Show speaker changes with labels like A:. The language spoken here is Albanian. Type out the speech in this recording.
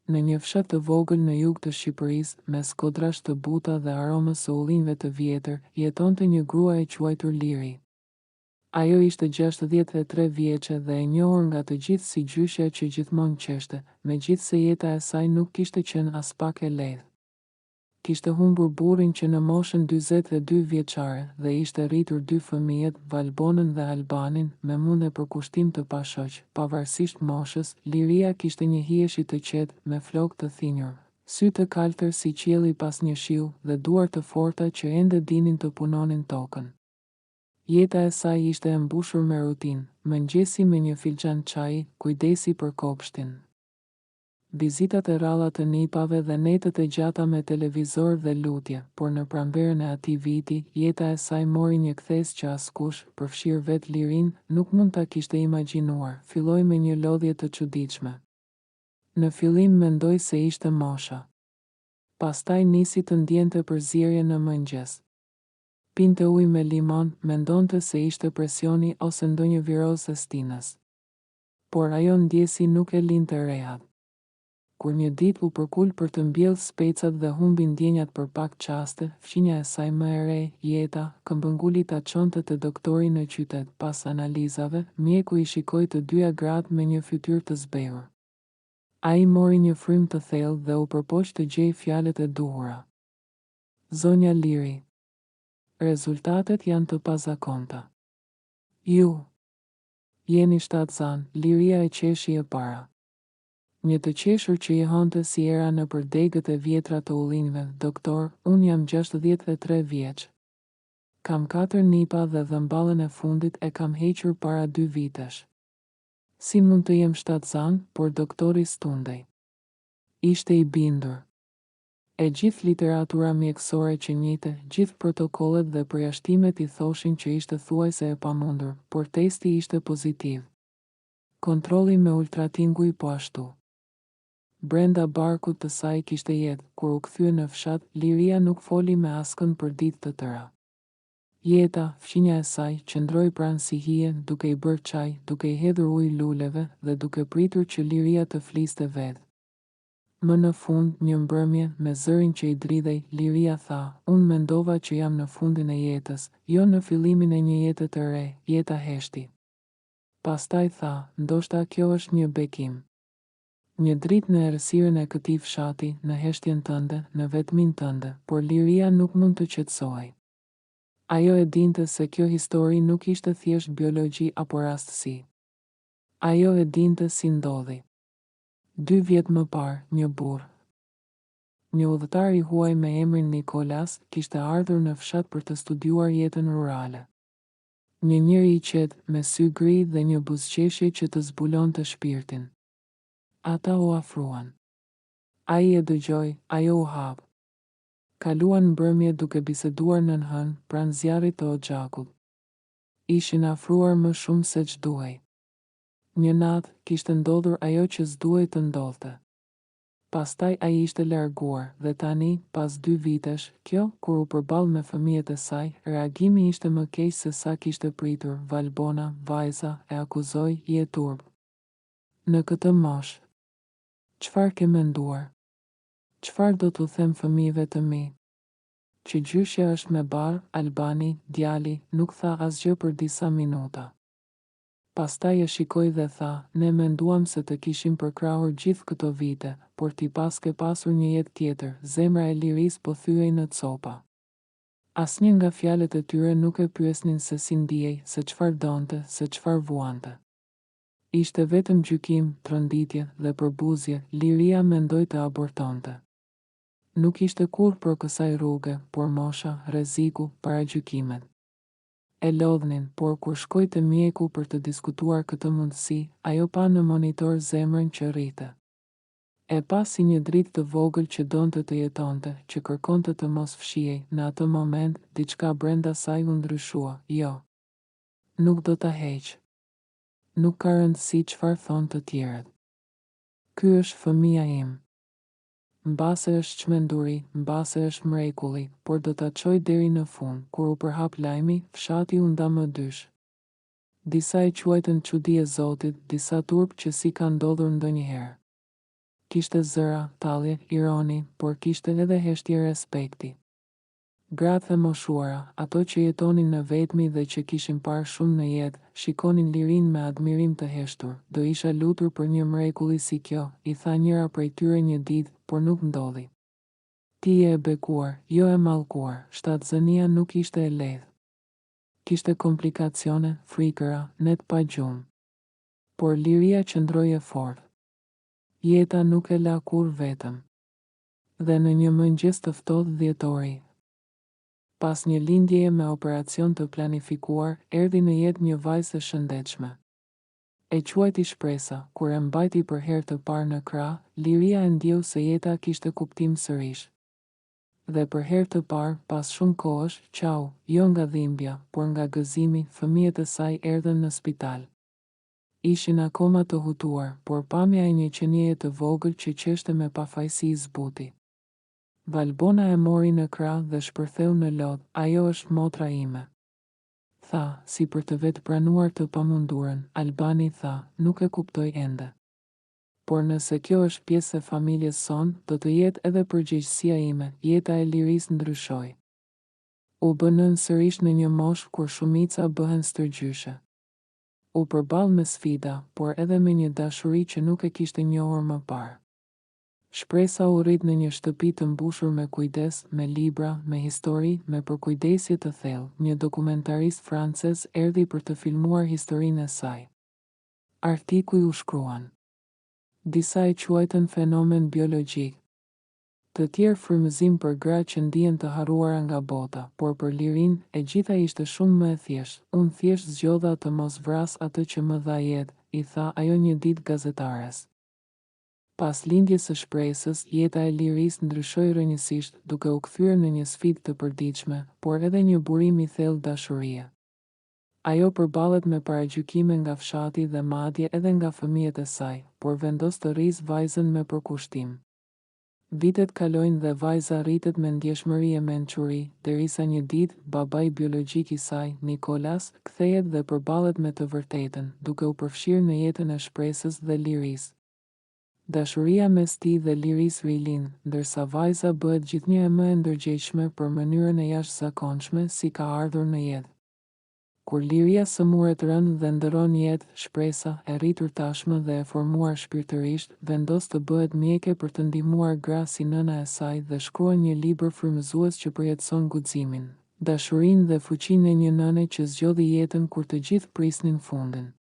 A: Në një fshat të vogël në jug të Shqipërisë, me skodrash të buta dhe aromës së ullinjve të vjetër, jetonte një grua e quajtur Liri. Ajo ishte 63 vjeçe dhe e njohur nga të gjithë si gjyshja që gjithmonë qeshte, megjithse jeta e saj nuk kishte qenë as pak e lehtë. Kishte humbur burrin që në moshën 42 vjeçare dhe ishte rritur 2 fëmijët, Valbonën dhe Albanin, me mundë për kushtim të pashoq. Pavarësisht moshës, Liria kishte një hijeshi të qetë, me flokë të thinjur, sy të kaltër si qielli pas një shiu dhe duar të forta që ende dinin të punonin tokën. Jeta e saj ishte e mbushur me rutinë, mëngjesi me një filxhan çaji, kujdesi për kopshtin. Vizitat e ralla të nipave dhe netët e gjata me televizor dhe lutje, por në pranverën e atij viti, jeta e saj mori një kthes që askush, përfshirë vetë Lirin, nuk mund ta kishte imagjinuar. Filloi me një lodhje të çuditshme. Në fillim mendoi se ishte mosha. Pastaj nisi të ndjente përzierje në mëngjes. Pinte ujë me limon, mendonte se ishte presioni ose ndonjë virozë e stinës. Por ajo ndjesi nuk e linte rehat. Kur një ditë u përkul për të mbjellë specat dhe humbi ndjenjat për pak qaste, fqinja e saj më e re, Jeta, këmbënguli ta çonte te doktori në qytet. Pas analizave, mjeku i shikoi të dyja gratë me një fytyrë të zbehur. Ai mori një frym të thellë dhe u përpoq të gjej fjalët e duhura. Zonja Liri, rezultatet janë të pazakonta. Ju jeni shtatzan, Liria e qeshi e para. Një të qeshur që i honte si era në për degët e vjetra të ullinjve. Doktor, unë jam 63 vjeç. Kam 4 nipa dhe dhëmballën e fundit e kam hequr para 2 vitesh. Si mund të jem shtatzan, por doktori stundej. Ishte i bindur. E gjithë literatura mjekësore që njihte, gjithë protokollet dhe përjashtimet i thoshin që ishte thuajse e pamundur, por testi ishte pozitiv. Kontrolli me ultratinguj po ashtu. Brenda barkut të saj kishte jetë. Kur u kthye në fshat, Liria nuk foli me askën për ditë të tëra. Jeta, fqinja e saj, qëndroi pranë si hije, duke i bërë çaj, duke i hedhur ujë luleve dhe duke pritur që Liria të fliste vetë. Më në fund, një mbrëmje, me zërin që i dridhej, Liria tha, unë mendova që jam në fundin e jetës, jo në fillimin e një jete të re. Jeta heshti. Pastaj tha, ndoshta kjo është një bekim. Një dritë në errësirën e këtij fshati, në heshtjen tënde, në vetmin tënde, por Liria nuk mund të qetësohej. Ajo e dinte se kjo histori nuk ishte thjesht biologji apo rastësi. Ajo e dinte si ndodhi. 2 vjet më parë, një burr. Një udhëtar i huaj me emrin Nikolas kishte ardhur në fshat për të studiuar jetën rurale. Një njeri i qetë, me sy gri dhe një buzëqeshje që të zbulonte shpirtin. Ata u afruan. Ai e dëgjoi, ajo u hap. Kaluan mbrëmje duke biseduar nën hën, pranë zjarrit të Oxhakut. Ishin afruar më shumë se ç'duhej. Një natë kishte ndodhur ajo që s'duhej të ndodhte. Pastaj ai ishte larguar dhe tani, pas 2 vitesh, kjo, kur u përball me fëmijët e saj, reagimi ishte më keq se sa kishte pritur. Valbona, vajza, e akuzoi, je turp. Në këtë moshë. Çfarë ke menduar? Çfarë do t'u them fëmijëve të mi? Që gjyshja është me barë, Albani, djali, nuk tha asgjë për disa minuta. Pastaj e shikoi dhe tha, ne menduam se të kishim përkrahur gjithë këto vite, por ti paske pasur një jetë tjetër. Zemra e Liris po thyej në copa. Asnjë nga fjalët e tyre nuk e pyesnin se si ndjej, se çfarë donte, se çfarë vuante. Ishte vetëm gjykim, tronditje dhe përbuzje. Liria mendoi të abortonte. Nuk ishte kurrë për kësaj rruge, por mosha, rreziku, paragjykimet. E lodhnin, por kur shkoi te mjeku për të diskutuar këtë mundësi, ajo pa në monitor zemrën që rrite. E pa si një dritë të vogël që donte të jetonte, që kërkonte të mos fshihej. Në atë moment, diçka brenda saj u ndryshua. Jo. Nuk do ta heq. Nuk ka rëndësi çfarë thonë të tjerët. Ky është fëmia im. Mbase është çmenduri, mbase është mrekulli, por do ta çoj deri në fund. Kur u përhap lajmi, fshati u nda më dysh. Disa e quajtën çudi e Zotit, disa turp që si ka ndodhur ndonjëherë. Kishte zëra, tallje, ironi, por kishte edhe heshtje respekti. Gratë e moshuara, ato që jetonin në vetmi dhe që kishin parë shumë në jetë, shikonin lirinë me admirim të heshtur. Do isha lutur për një mrekulli si kjo, i tha njëra prej tyre një ditë, por nuk ndodhi. Ti je e bekuar, jo e mallkuar, shtatzënia nuk ishte e lehtë. Kishte komplikacione, frikëra, net pa gjumë. Por liria qëndroi e fortë. Jeta nuk e la kur vetëm. Dhe në një mëngjes të ftohtë dhjetori, pas një lindjeje me operacion të planifikuar, erdhi në jetë një vajzë e shëndetshme. E quajti Shpresa, kur e mbajti për herë të parë në krah, liria e ndjeu se jeta kishte kuptim sërish. Dhe për herë të parë, pas shumë kohësh, qau, jo nga dhimbja, por nga gëzimi, fëmijët e saj erdhën në spital. Ishin akoma të hutuar, por pamja e një qenieje të vogël që qeshte me pafajësi i zbuti. Valbona e mori në krah dhe shpërtheu në lot, ajo është motra ime. Tha, si për të vetë pranuar të pamundurën, Albani tha, nuk e kuptoj ende. Por nëse kjo është pjesë e familjes son, do të jetë edhe përgjegjësia ime, jeta e Liris ndryshoi. U bë nën sërish në një moshë kur shumica bëhen stërgjyshe. U përball me sfida, por edhe me një dashuri që nuk e kishte njohur më parë. Shpresa u rrit në një shtëpi të mbushur me kujdes, me libra, me histori, me përkujdesje të thellë. Një dokumentarist francez erdhi për të filmuar historinë e saj. Artikuj u shkruan. Disa e quajtën fenomen biologjik. Të tjerë frymëzim për gra që ndihen të harruara nga bota, por për Lirin, e gjitha ishte shumë më e thjeshtë. Unë thjesht zgjodha të mos vras atë që më dha jetë, i tha ajo një ditë gazetares. Pas lindjes së Shpresës, jeta e Liris ndryshoi rrënjësisht, duke u kthyer në një sfidë të përditshme, por edhe një burim i thellë dashurie. Ajo përballet me paragjykime nga fshati dhe madje edhe nga fëmijët e saj, por vendos të rrisë vajzën me përkushtim. Vitet kalojnë dhe vajza rritet me ndjeshmëri e mençuri, derisa një ditë babai biologjik i saj, Nikolas, kthehet dhe përballet me të vërtetën, duke u përfshirë në jetën e Shpresës dhe Liris. Dashuria mes tij dhe Liris rilin, ndërsa vajza bëhet gjithnjë e më e ndërgjegjshme për mënyrën e jashtëzakonshme si ka ardhur në jetë. Kur liria sëmuret rënë dhe ndëron jetë, Shpresa, e rritur tashmë dhe e formuar shpirtërisht, vendos të bëhet mjeke për të ndihmuar gra si nëna e saj dhe shkruan një libër frymëzues që përjetëson guximin, dashurinë dhe fuqinë e një nëne që zgjodhi jetën kur të gjithë prisnin fundin.